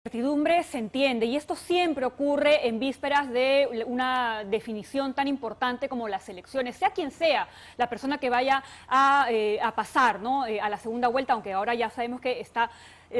incertidumbre se entiende, y esto siempre ocurre en vísperas de una definición tan importante como las elecciones, sea quien sea la persona que vaya a pasar, ¿no? A la segunda vuelta, aunque ahora ya sabemos que está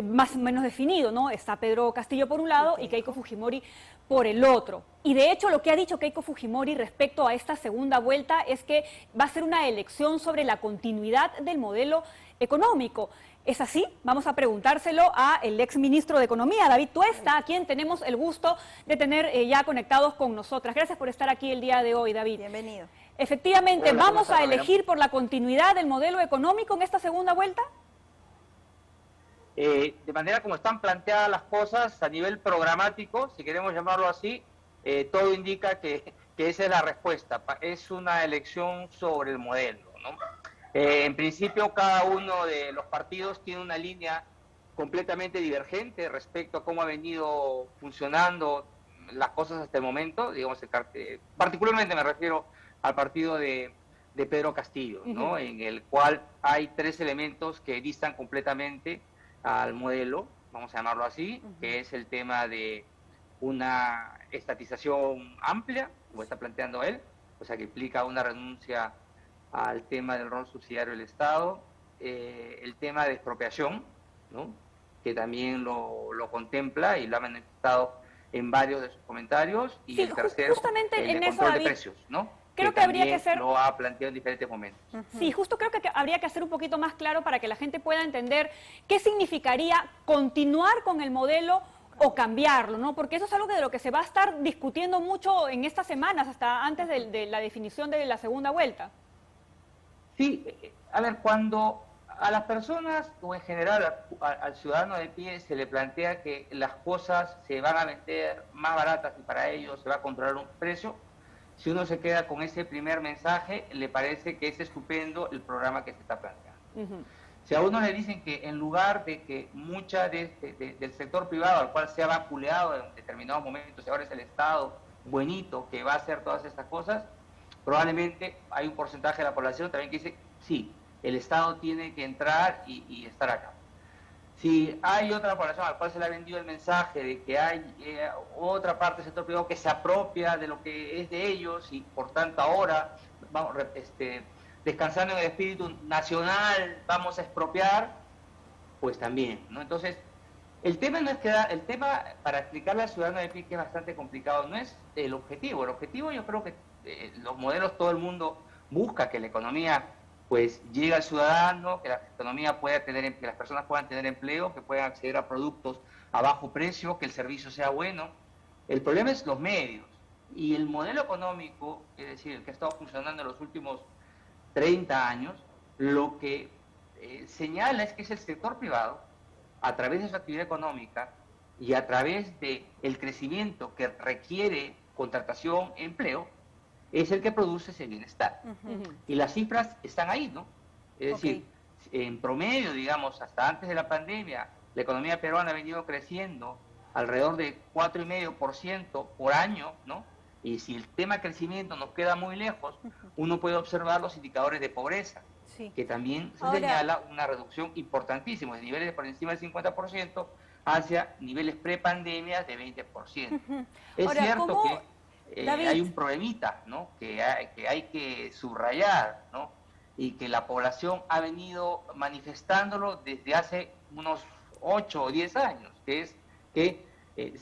más o menos definido, ¿no? Está Pedro Castillo por un lado y Keiko Fujimori por el otro. Y de hecho lo que ha dicho Keiko Fujimori respecto a esta segunda vuelta es que va a ser una elección sobre la continuidad del modelo económico. ¿Es así? Vamos a preguntárselo al exministro de Economía, David Tuesta, a quien tenemos el gusto de tener ya conectados con nosotras. Gracias por estar aquí el día de hoy, David. Bienvenido. Efectivamente, ¿vamos a elegir por la continuidad del modelo económico en esta segunda vuelta? De manera como están planteadas las cosas a nivel programático, si queremos llamarlo así, todo indica que esa es la respuesta. Es una elección sobre el modelo, ¿no? En principio, cada uno de los partidos tiene una línea completamente divergente respecto a cómo ha venido funcionando las cosas hasta el momento. Digamos, particularmente me refiero al partido de Pedro Castillo, ¿no? En el cual hay tres elementos que distan completamente al modelo, vamos a llamarlo así, que es el tema de una estatización amplia, como está planteando él, o sea que implica una renuncia al tema del rol subsidiario del Estado, el tema de expropiación, ¿no? Que también lo contempla y lo ha manifestado en varios de sus comentarios, y sí, el tercero, justamente el en de eso, control David, de precios, ¿no? Creo que habría que hacer... lo ha planteado en diferentes momentos. Sí, justo creo que habría que hacer un poquito más claro para que la gente pueda entender qué significaría continuar con el modelo o cambiarlo, ¿no? Porque eso es algo de lo que se va a estar discutiendo mucho en estas semanas, hasta antes de la definición de la segunda vuelta. Sí, a ver, cuando a las personas o en general al ciudadano de pie se le plantea que las cosas se van a vender más baratas y para ello se va a controlar un precio, si uno se queda con ese primer mensaje, le parece que es estupendo el programa que se está planteando. Si a uno le dicen que en lugar de que mucha del sector privado al cual se ha vapuleado en determinados momentos, y ahora es el Estado buenito que va a hacer todas estas cosas, probablemente hay un porcentaje de la población también que dice, sí, el Estado tiene que entrar y estar acá. Si hay otra población a la cual se le ha vendido el mensaje de que hay otra parte del sector privado que se apropia de lo que es de ellos y por tanto ahora, vamos, descansando en el espíritu nacional, vamos a expropiar, pues también, ¿no? Entonces, el tema no es que el tema para explicarle al ciudadano de pie que es bastante complicado, no es el objetivo. El objetivo, yo creo que los modelos, todo el mundo busca que la economía pues llegue al ciudadano, que la economía pueda tener, que las personas puedan tener empleo, que puedan acceder a productos a bajo precio, que el servicio sea bueno. El problema es los medios. Y el modelo económico, es decir, el que ha estado funcionando en los últimos 30 años, lo que señala es que es el sector privado, a través de su actividad económica y a través del crecimiento que requiere contratación, empleo, es el que produce ese bienestar. Y las cifras están ahí, ¿no? Es decir, en promedio, digamos, hasta antes de la pandemia, la economía peruana ha venido creciendo alrededor de 4,5% por año, ¿no? Y si el tema crecimiento nos queda muy lejos, uno puede observar los indicadores de pobreza, que también señala una reducción importantísima, de niveles por encima del 50% hacia niveles prepandemia de 20%. Es cierto que hay un problemita, ¿no? que hay que subrayar, ¿no? Y que la población ha venido manifestándolo desde hace unos 8 o 10 años, que es que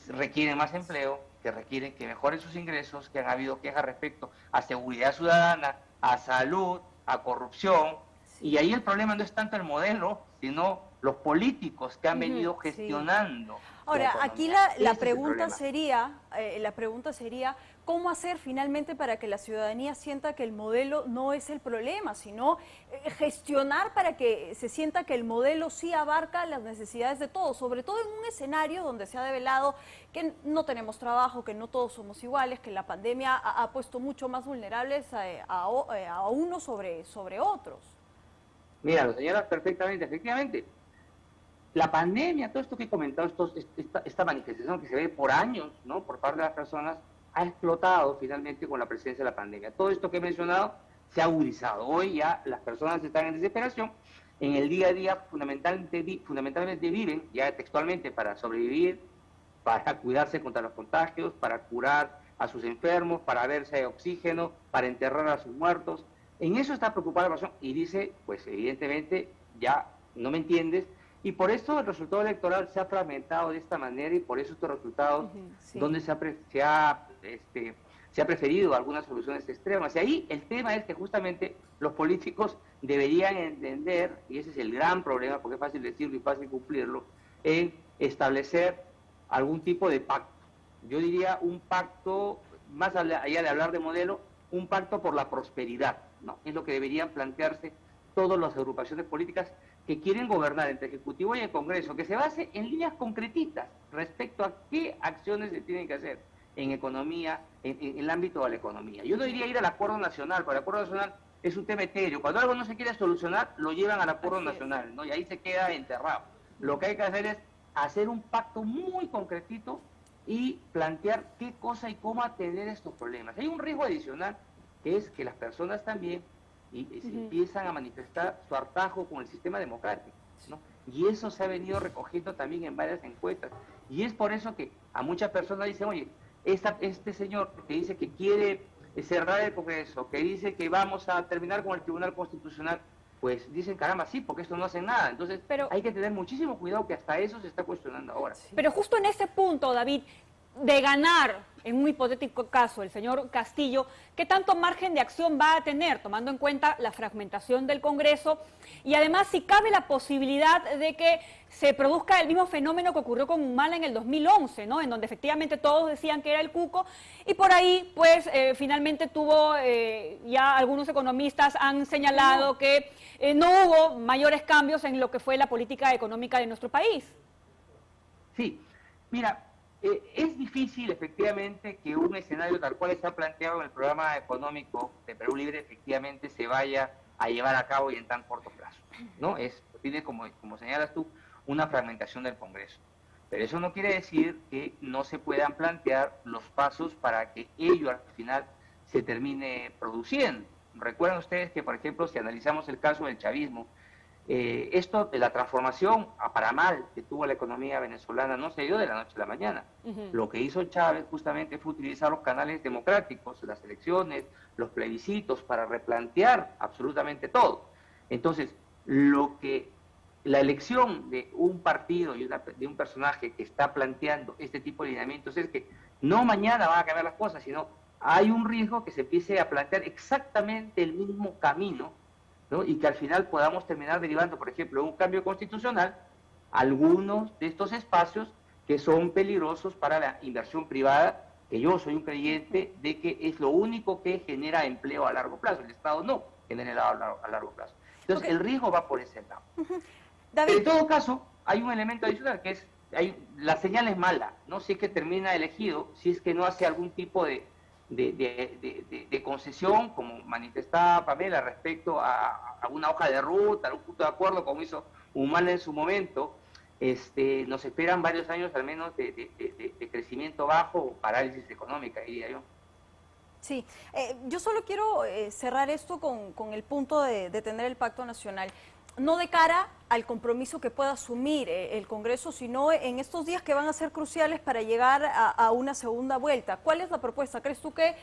requieren más empleo, que requieren que mejoren sus ingresos, que han habido quejas respecto a seguridad ciudadana, a salud, a corrupción, y ahí el problema no es tanto el modelo, sino los políticos que han venido gestionando. Ahora, aquí la pregunta sería, ¿cómo hacer finalmente para que la ciudadanía sienta que el modelo no es el problema, sino gestionar para que se sienta que el modelo sí abarca las necesidades de todos, sobre todo en un escenario donde se ha develado que no tenemos trabajo, que no todos somos iguales, que la pandemia ha puesto mucho más vulnerables a unos sobre otros? Mira, lo señalas perfectamente, efectivamente. La pandemia, todo esto que he comentado, esta manifestación que se ve por años, ¿no? Por parte de las personas, ha explotado finalmente con la presencia de la pandemia. Todo esto que he mencionado se ha agudizado. Hoy ya las personas están en desesperación. En el día a día fundamentalmente viven, ya textualmente, para sobrevivir, para cuidarse contra los contagios, para curar a sus enfermos, para verse oxígeno, para enterrar a sus muertos. En eso está preocupada la población y dice, pues evidentemente ya no me entiendes, y por eso el resultado electoral se ha fragmentado de esta manera y por eso estos resultados sí. donde se ha preferido algunas soluciones extremas. Y ahí el tema es que justamente los políticos deberían entender, y ese es el gran problema, porque es fácil decirlo y fácil cumplirlo, en establecer algún tipo de pacto. Yo diría un pacto, más allá de hablar de modelo, un pacto por la prosperidad, ¿no? Es lo que deberían plantearse todas las agrupaciones políticas que quieren gobernar entre el Ejecutivo y el Congreso, que se base en líneas concretitas respecto a qué acciones se tienen que hacer en economía, en el ámbito de la economía. Yo no diría ir al acuerdo nacional, porque el acuerdo nacional es un tema etéreo. Cuando algo no se quiere solucionar, lo llevan al acuerdo nacional, ¿no? Y ahí se queda enterrado. Lo que hay que hacer es hacer un pacto muy concretito y plantear qué cosa y cómo atender estos problemas. Hay un riesgo adicional, que es que las personas también se empiezan a manifestar su hartazgo con el sistema democrático, ¿no? Y eso se ha venido recogiendo también en varias encuestas. Y es por eso que a muchas personas dicen, oye, este señor que dice que quiere cerrar el Congreso, que dice que vamos a terminar con el Tribunal Constitucional, pues dicen, caramba, sí, porque esto no hace nada. Entonces hay que tener muchísimo cuidado, que hasta eso se está cuestionando ahora. Pero justo en ese punto, David, de ganar, en un hipotético caso, el señor Castillo, ¿qué tanto margen de acción va a tener, tomando en cuenta la fragmentación del Congreso? Y además, si cabe la posibilidad de que se produzca el mismo fenómeno que ocurrió con Humala en el 2011, ¿no? En donde efectivamente todos decían que era el cuco, y por ahí, pues, finalmente tuvo, ya algunos economistas han señalado que no hubo mayores cambios en lo que fue la política económica de nuestro país. Sí, mira, es difícil efectivamente que un escenario tal cual está planteado en el programa económico de Perú Libre efectivamente se vaya a llevar a cabo y en tan corto plazo, ¿no? Tiene, como señalas tú, una fragmentación del Congreso. Pero eso no quiere decir que no se puedan plantear los pasos para que ello al final se termine produciendo. Recuerdan ustedes que, por ejemplo, si analizamos el caso del chavismo, esto de la transformación para mal que tuvo la economía venezolana no se dio de la noche a la mañana. Lo que hizo Chávez justamente fue utilizar los canales democráticos, las elecciones, los plebiscitos, para replantear absolutamente todo. Entonces, la elección de un partido y de un personaje que está planteando este tipo de lineamientos es que no mañana van a cambiar las cosas, sino hay un riesgo que se empiece a plantear exactamente el mismo camino, ¿no? Y que al final podamos terminar derivando, por ejemplo, un cambio constitucional, algunos de estos espacios que son peligrosos para la inversión privada, que yo soy un creyente de que es lo único que genera empleo a largo plazo. El Estado no genera empleo a largo plazo. Entonces, el riesgo va por ese lado. David. En todo caso, hay un elemento adicional que es, la señal es mala, ¿no? Si es que termina elegido, si es que no hace algún tipo de concesión, como manifestaba Pamela, respecto a una hoja de ruta, a un punto de acuerdo, como hizo Humala en su momento, nos esperan varios años al menos de crecimiento bajo o parálisis económica, diría yo. Sí, yo solo quiero cerrar esto con el punto de tener el Pacto Nacional. No de cara al compromiso que pueda asumir el Congreso, sino en estos días que van a ser cruciales para llegar a una segunda vuelta. ¿Cuál es la propuesta? ¿Crees tú que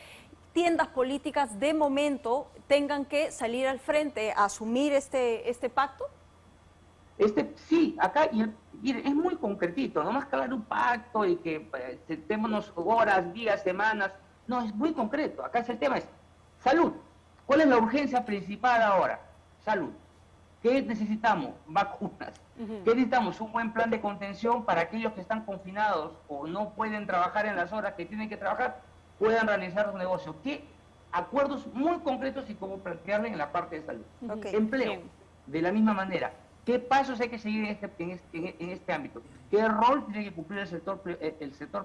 tiendas políticas de momento tengan que salir al frente a asumir este pacto? Sí, acá y es muy concretito, no más que hablar de un pacto y que sentémonos horas, días, semanas. No, es muy concreto. Acá el tema es salud. ¿Cuál es la urgencia principal ahora? Salud. ¿Qué necesitamos? Vacunas. ¿Qué necesitamos? Un buen plan de contención para aquellos que están confinados o no pueden trabajar en las horas que tienen que trabajar, puedan realizar su negocio. ¿Qué acuerdos muy concretos y cómo plantearle en la parte de salud? Empleo, bien. De la misma manera. ¿Qué pasos hay que seguir en este ámbito? ¿Qué rol tiene que cumplir el sector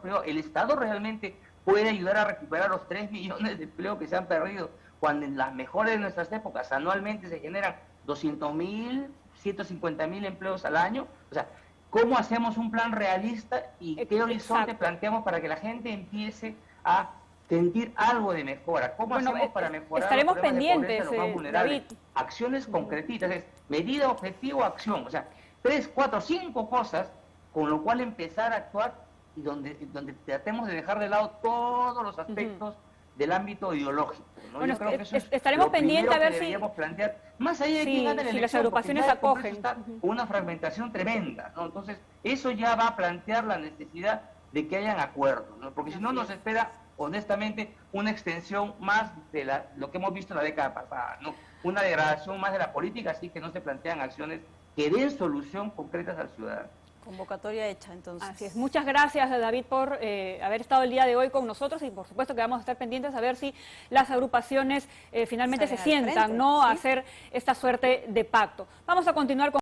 privado? ¿El Estado realmente puede ayudar a recuperar los 3 millones de empleos que se han perdido, cuando en las mejores de nuestras épocas anualmente se generan 200.000, 150.000 empleos al año? O sea, ¿cómo hacemos un plan realista y qué horizonte planteamos para que la gente empiece a sentir algo de mejora? ¿Cómo hacemos para mejorar? Estaremos pendientes, los más vulnerables? David. Acciones concretitas, es medida, objetivo, acción. O sea, 3, 4, 5 cosas con lo cual empezar a actuar y donde tratemos de dejar de lado todos los aspectos del ámbito ideológico, ¿no? Bueno, yo creo que eso es estaremos lo pendientes a primero ver que si... deberíamos plantear, más allá de Sí, quién gane la si elección, las agrupaciones porque ya el Congreso acogen. está con una fragmentación tremenda, ¿no? Entonces, eso ya va a plantear la necesidad de que hayan acuerdos, ¿no? Porque si no nos espera, honestamente, una extensión más de lo que hemos visto en la década pasada, ¿no? Una degradación más de la política, así que no se plantean acciones que den solución concretas al ciudadano. Convocatoria hecha, entonces. Así es. Muchas gracias, David, por haber estado el día de hoy con nosotros y por supuesto que vamos a estar pendientes a ver si las agrupaciones finalmente Salen se al sientan, frente, ¿no? A ¿sí? hacer esta suerte de pacto. Vamos a continuar con